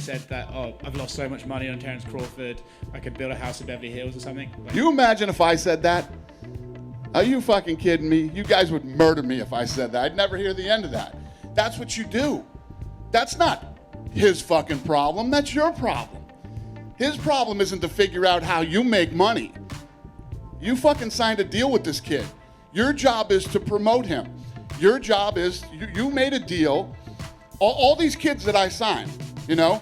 said that, oh, I've lost so much money on Terence Crawford, I could build a house in Beverly Hills or something. Like, you imagine if I said that? Are you fucking kidding me? You guys would murder me if I said that. I'd never hear the end of that. That's what you do. That's not his fucking problem. That's your problem. His problem isn't to figure out how you make money. You fucking signed a deal with this kid. Your job is to promote him. Your job is, you made a deal. All these kids that I signed, you know?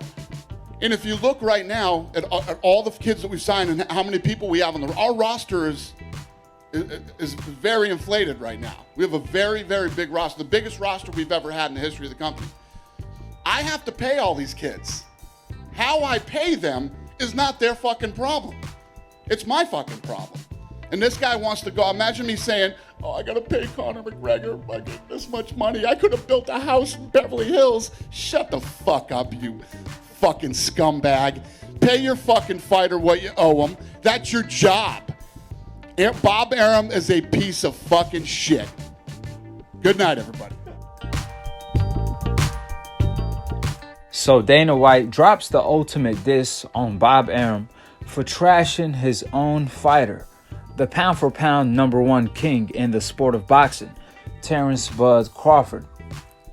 And if you look right now at all the kids that we signed and how many people we have on our roster is very inflated right now. We have a very, very big roster, the biggest roster we've ever had in the history of the company. I have to pay all these kids. How I pay them is not their fucking problem. It's my fucking problem. And this guy wants to go, imagine me saying, oh, I gotta pay Conor McGregor fucking this much money. I could have built a house in Beverly Hills. Shut the fuck up, you fucking scumbag. Pay your fucking fighter what you owe him. That's your job. Bob Arum is a piece of fucking shit. Good night, everybody. So Dana White drops the ultimate diss on Bob Arum for trashing his own fighter, the pound-for-pound #1 king in the sport of boxing, Terence "Bud" Crawford,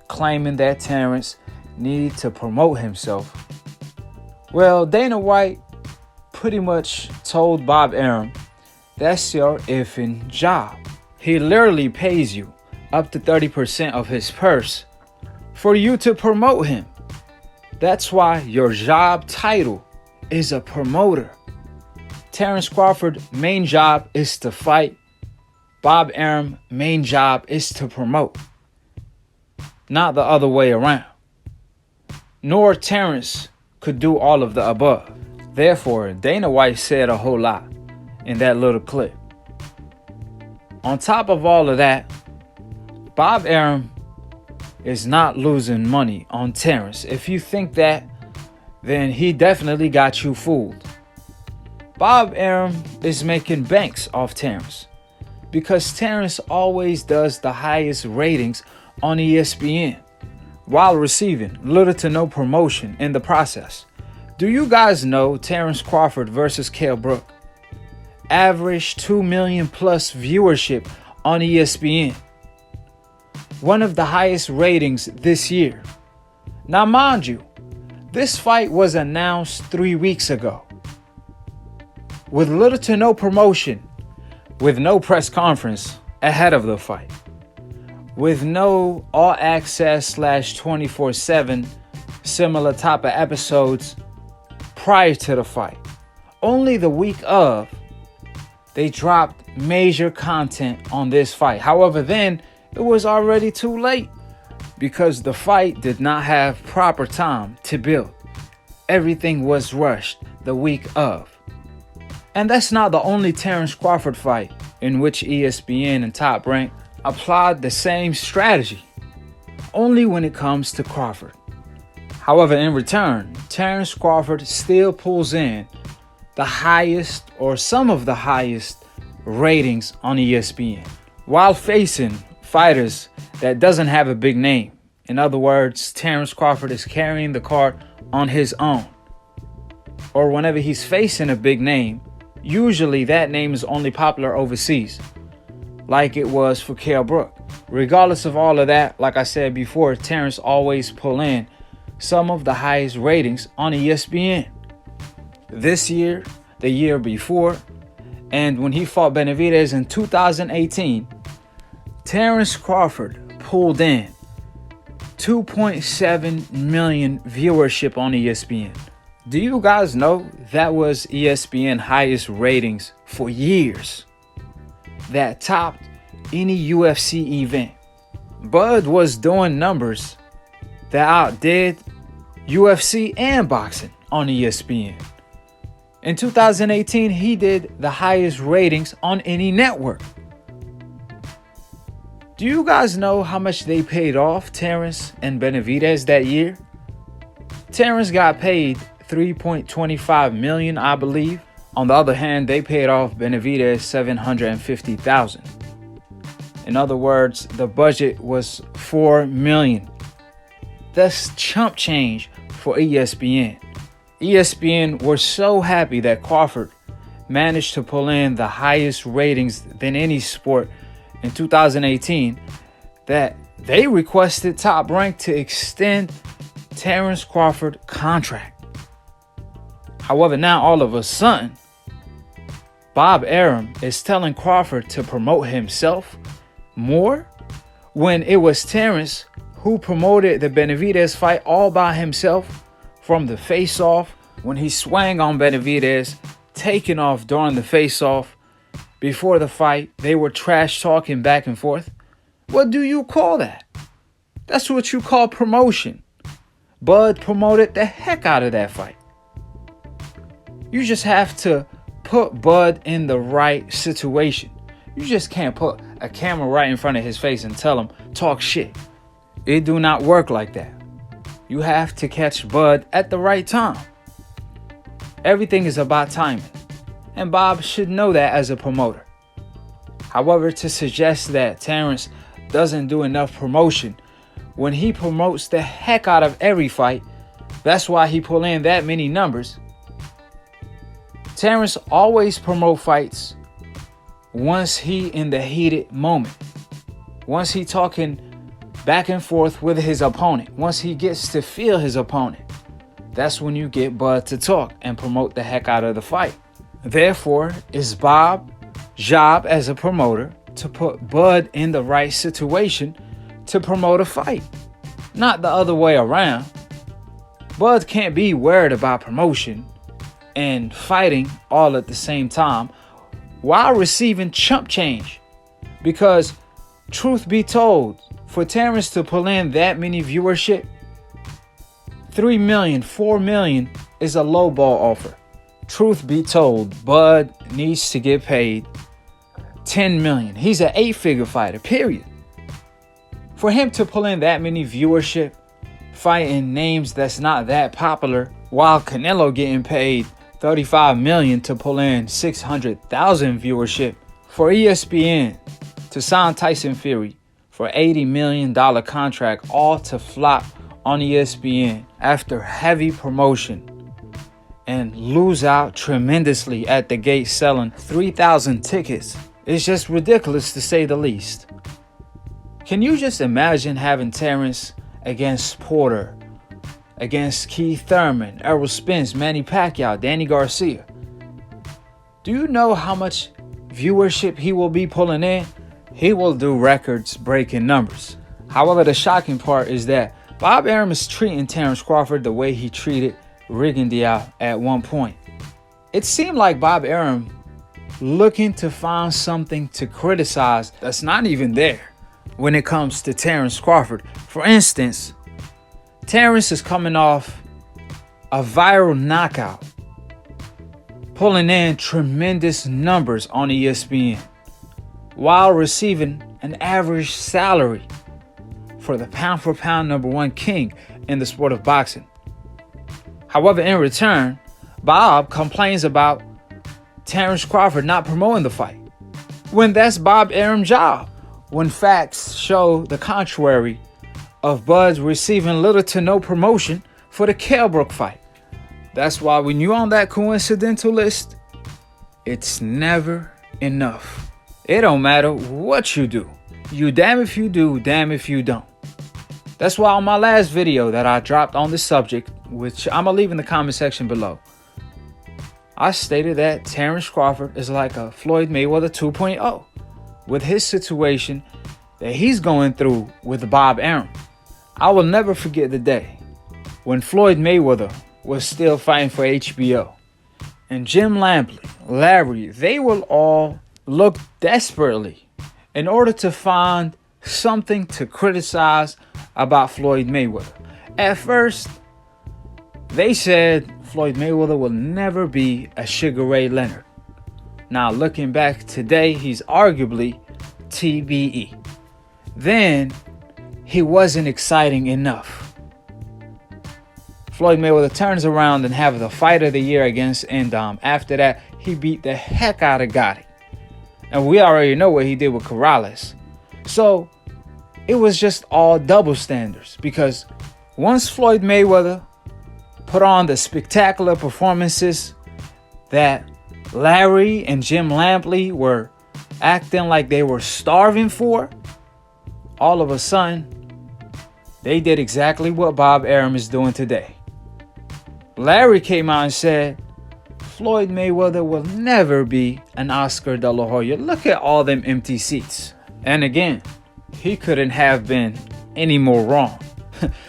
claiming that Terence needed to promote himself. Well, Dana White pretty much told Bob Arum, that's your effing job. He literally pays you up to 30% of his purse for you to promote him. That's why your job title is a promoter. Terence Crawford's main job is to fight. Bob Arum's main job is to promote. Not the other way around. Nor Terence could do all of the above. Therefore, Dana White said a whole lot in that little clip. On top of all of that, Bob Arum is not losing money on Terence. If you think that, then he definitely got you fooled. Bob Arum is making banks off Terence because Terence always does the highest ratings on ESPN while receiving little to no promotion in the process. Do you guys know Terence Crawford versus Kell Brook averaged 2 million plus viewership on ESPN? One of the highest ratings this year. Now mind you, this fight was announced 3 weeks ago, with little to no promotion, with no press conference ahead of the fight, with no all access / 24/7 similar type of episodes prior to the fight. Only the week of, they dropped major content on this fight. However, then it was already too late because the fight did not have proper time to build. Everything was rushed the week of. And that's not the only Terence Crawford fight in which ESPN and Top Rank applied the same strategy, only when it comes to Crawford. However, in return, Terence Crawford still pulls in the highest or some of the highest ratings on ESPN while facing fighters that doesn't have a big name. In other words, Terence Crawford is carrying the card on his own. Or whenever he's facing a big name, usually that name is only popular overseas, like it was for Kell Brook. Regardless of all of that, like I said before, Terence always pull in some of the highest ratings on ESPN. This year, the year before, and when he fought Benavidez in 2018, Terence Crawford pulled in 2.7 million viewership on ESPN. Do you guys know that was ESPN highest ratings for years? That topped any UFC event. Bud was doing numbers that outdid UFC and boxing on ESPN. In 2018, he did the highest ratings on any network. Do you guys know how much they paid off Terence and Benavidez that year? Terence got paid $3.25 million, I believe. On the other hand, they paid off Benavidez $750,000. In other words, the budget was $4 million. That's chump change for ESPN. ESPN were so happy that Crawford managed to pull in the highest ratings than any sport in 2018 that they requested Top Rank to extend Terence Crawford contract. However, now all of a sudden, Bob Arum is telling Crawford to promote himself more when it was Terence who promoted the Benavidez fight all by himself from the face-off, when he swung on Benavidez, taking off during the face-off. Before the fight, they were trash talking back and forth. What do you call that? That's what you call promotion. Bud promoted the heck out of that fight. You just have to put Bud in the right situation. You just can't put a camera right in front of his face and tell him, talk shit. It do not work like that. You have to catch Bud at the right time. Everything is about timing, and Bob should know that as a promoter. However, to suggest that Terence doesn't do enough promotion when he promotes the heck out of every fight, that's why he pull in that many numbers. Terence always promote fights once he in the heated moment. Once he talking back and forth with his opponent. Once he gets to feel his opponent. That's when you get Bud to talk and promote the heck out of the fight. Therefore, it's Bob's job as a promoter to put Bud in the right situation to promote a fight. Not the other way around. Bud can't be worried about promotion and fighting all at the same time while receiving chump change. Because truth be told, for Terence to pull in that many viewership, 3 million, 4 million is a low ball offer. Truth be told, Bud needs to get paid 10 million. He's an 8-figure fighter, period. For him to pull in that many viewership, fighting names that's not that popular, while Canelo getting paid 35 million to pull in 600,000 viewership, for ESPN to sign Tyson Fury for $80 million contract, all to flop on ESPN after heavy promotion and lose out tremendously at the gate selling 3,000 tickets. It's just ridiculous to say the least. Can you just imagine having Terence against Porter, against Keith Thurman, Errol Spence, Manny Pacquiao, Danny Garcia? Do you know how much viewership he will be pulling in? He will do records-breaking numbers. However, the shocking part is that Bob Arum is treating Terence Crawford the way he treated Rigondeaux at one point. It seemed like Bob Arum looking to find something to criticize that's not even there when it comes to Terence Crawford. For instance, Terence is coming off a viral knockout, pulling in tremendous numbers on ESPN, while receiving an average salary for the pound-for-pound #1 king in the sport of boxing. However, in return, Bob complains about Terence Crawford not promoting the fight, when that's Bob Arum's job, when facts show the contrary of Bud's receiving little to no promotion for the Kell Brook fight. That's why when you're on that coincidental list, it's never enough. It don't matter what you do. You damn if you do, damn if you don't. That's why on my last video that I dropped on this subject, which I'm gonna leave in the comment section below, I stated that Terence Crawford is like a Floyd Mayweather 2.0 with his situation that he's going through with Bob Arum. I will never forget the day when Floyd Mayweather was still fighting for HBO, and Jim Lampley, Larry, they will all look desperately in order to find something to criticize about Floyd Mayweather. At first, they said Floyd Mayweather will never be a Sugar Ray Leonard. Now, looking back today, he's arguably TBE. Then, he wasn't exciting enough. Floyd Mayweather turns around and have the fight of the year against Endom. After that, he beat the heck out of Gotti. And we already know what he did with Corrales. So, it was just all double standards, because once Floyd Mayweather put on the spectacular performances that Larry and Jim Lampley were acting like they were starving for, all of a sudden, they did exactly what Bob Arum is doing today. Larry came out and said, Floyd Mayweather will never be an Oscar de la Hoya. Look at all them empty seats. And again, he couldn't have been any more wrong.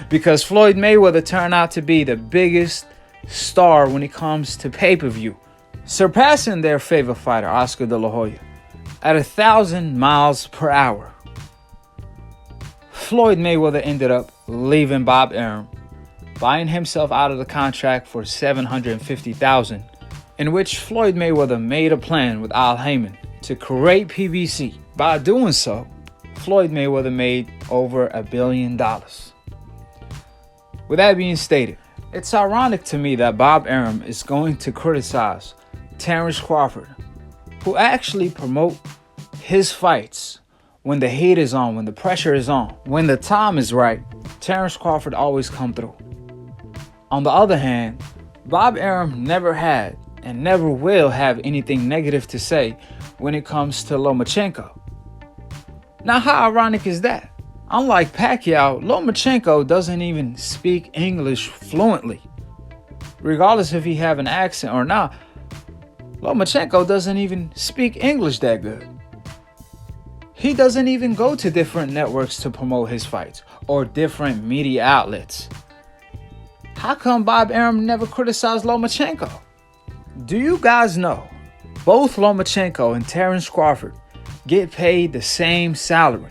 Because Floyd Mayweather turned out to be the biggest star when it comes to pay-per-view, surpassing their favorite fighter, Oscar de la Hoya, at 1,000 miles per hour. Floyd Mayweather ended up leaving Bob Arum, buying himself out of the contract for $750,000, in which Floyd Mayweather made a plan with Al Heyman to create PBC. By doing so, Floyd Mayweather made over $1 billion. With that being stated, it's ironic to me that Bob Arum is going to criticize Terence Crawford, who actually promote his fights when the heat is on, when the pressure is on, when the time is right. Terence Crawford always come through. On the other hand, Bob Arum never had and never will have anything negative to say when it comes to Lomachenko. Now, how ironic is that? Unlike Pacquiao, Lomachenko doesn't even speak English fluently. Regardless if he have an accent or not, Lomachenko doesn't even speak English that good. He doesn't even go to different networks to promote his fights or different media outlets. How come Bob Arum never criticized Lomachenko? Do you guys know both Lomachenko and Terence Crawford get paid the same salary?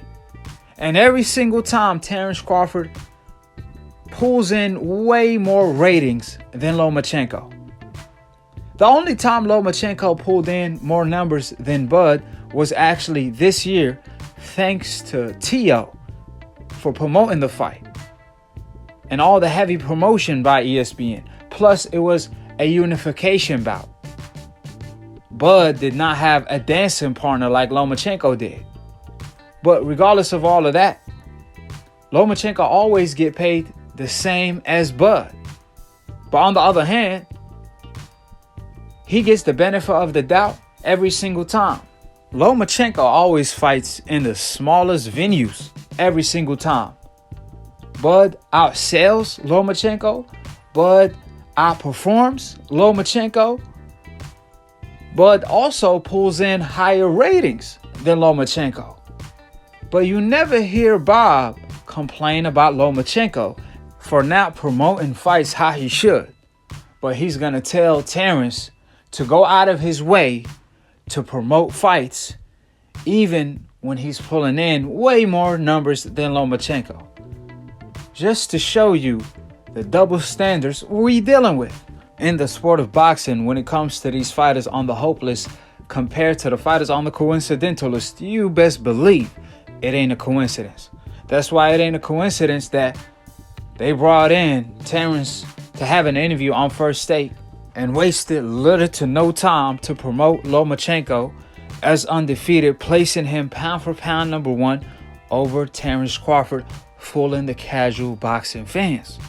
And every single time Terence Crawford pulls in way more ratings than Lomachenko. The only time Lomachenko pulled in more numbers than Bud was actually this year, thanks to Tio for promoting the fight and all the heavy promotion by ESPN. Plus, it was a unification bout. Bud did not have a dancing partner like Lomachenko did. But regardless of all of that, Lomachenko always get paid the same as Bud. But on the other hand, he gets the benefit of the doubt every single time. Lomachenko always fights in the smallest venues every single time. Bud outsells Lomachenko. Bud outperforms Lomachenko. Bud also pulls in higher ratings than Lomachenko. But you never hear Bob complain about Lomachenko for not promoting fights how he should. But he's going to tell Terence to go out of his way to promote fights, even when he's pulling in way more numbers than Lomachenko. Just to show you the double standards we're dealing with in the sport of boxing when it comes to these fighters on the hope list compared to the fighters on the coincidental list. You best believe it ain't a coincidence. That's why it ain't a coincidence that they brought in Terence to have an interview on First Take and wasted little to no time to promote Lomachenko as undefeated, placing him pound for pound number one over Terence Crawford, fooling the casual boxing fans.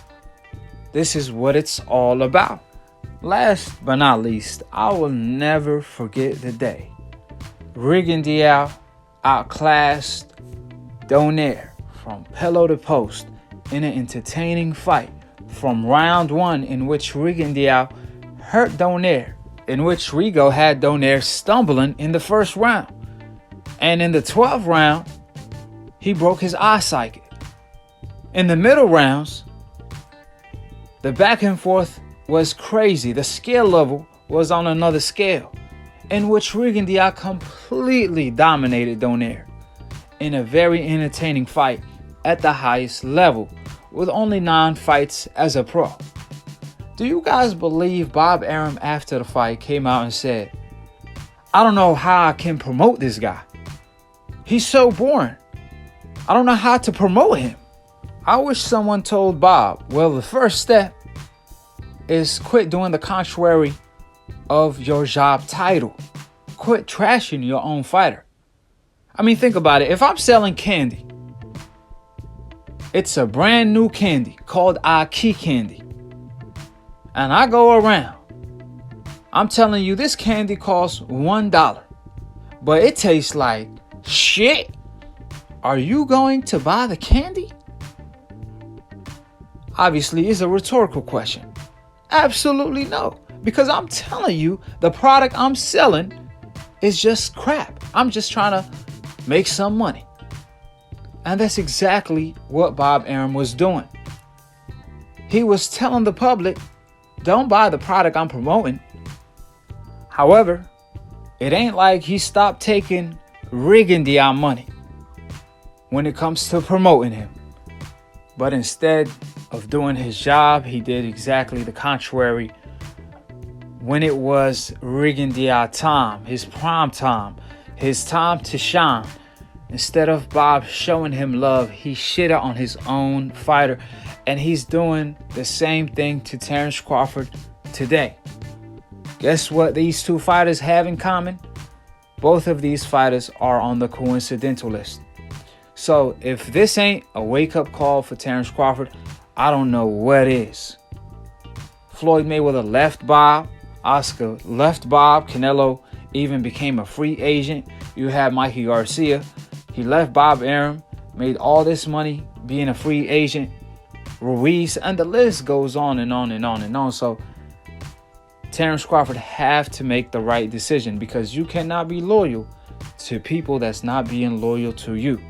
This is what it's all about. Last but not least, I will never forget the day Rigondeaux outclassed Donaire from pillow to post in an entertaining fight from round one, in which Rigondeaux hurt Donaire, in which Rigo had Donaire stumbling in the first round. And in the 12th round, he broke his eye socket. In the middle rounds, the back and forth was crazy. The skill level was on another scale, in which Rigondeaux completely dominated Donaire in a very entertaining fight at the highest level, with only 9 fights as a pro. Do you guys believe Bob Arum after the fight came out and said, I don't know how I can promote this guy. He's so boring. I don't know how to promote him. I wish someone told Bob, well, the first step is quit doing the contrary of your job title. Quit trashing your own fighter. I mean, think about it. If I'm selling candy, it's a brand new candy called Akhi candy. and I go around, I'm telling you, this candy costs $1, but it tastes like shit. Are you going to buy the candy? Obviously, it's a rhetorical question. Absolutely no. Because I'm telling you, the product I'm selling is just crap. I'm just trying to make some money. And that's exactly what Bob Arum was doing. He was telling the public, don't buy the product I'm promoting. However, it ain't like he stopped taking Riggin' money when it comes to promoting him. But instead of doing his job, he did exactly the contrary. When it was Riggin' time, his prime time, his time to shine, instead of Bob showing him love, he shitted on his own fighter. And he's doing the same thing to Terence Crawford today. Guess what these two fighters have in common? Both of these fighters are on the coincidental list. So if this ain't a wake-up call for Terence Crawford, I don't know what is. Floyd Mayweather left Bob. Oscar left Bob. Canelo even became a free agent. You have Mikey Garcia. He left Bob Arum, made all this money being a free agent. Ruiz, and the list goes on and on and on and on. So Terence Crawford have to make the right decision, because you cannot be loyal to people that's not being loyal to you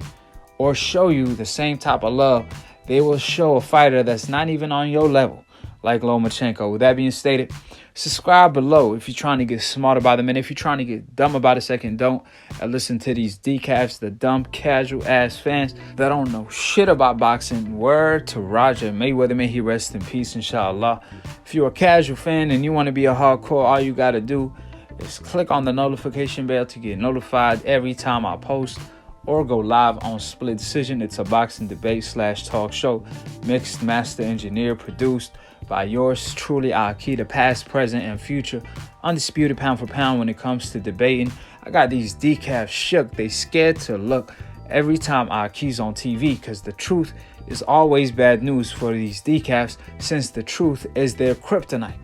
or show you the same type of love they will show a fighter that's not even on your level, like Lomachenko. With that being stated, subscribe below if you're trying to get smart about them. And if you're trying to get dumb about a second, don't. And listen to these decafs, the dumb, casual-ass fans that don't know shit about boxing. Word to Roger Mayweather. May he rest in peace, inshallah. If you're a casual fan and you want to be a hardcore, all you got to do is click on the notification bell to get notified every time I post, or go live on Split Decision. It's a boxing debate / talk show, mixed, master, engineer, produced by yours truly, Akhi, the past, present, and future, undisputed pound for pound when it comes to debating. I got these decafs shook. They scared to look every time Akhi's on TV, because the truth is always bad news for these decafs, since the truth is their kryptonite.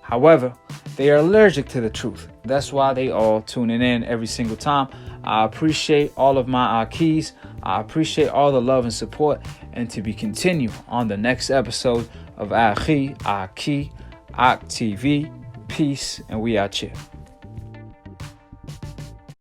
However, they are allergic to the truth. That's why they all tuning in every single time. I appreciate all of my Akhis. I appreciate all the love and support. And to be continued on the next episode of Akhi, Ak TV. Peace, and we out here.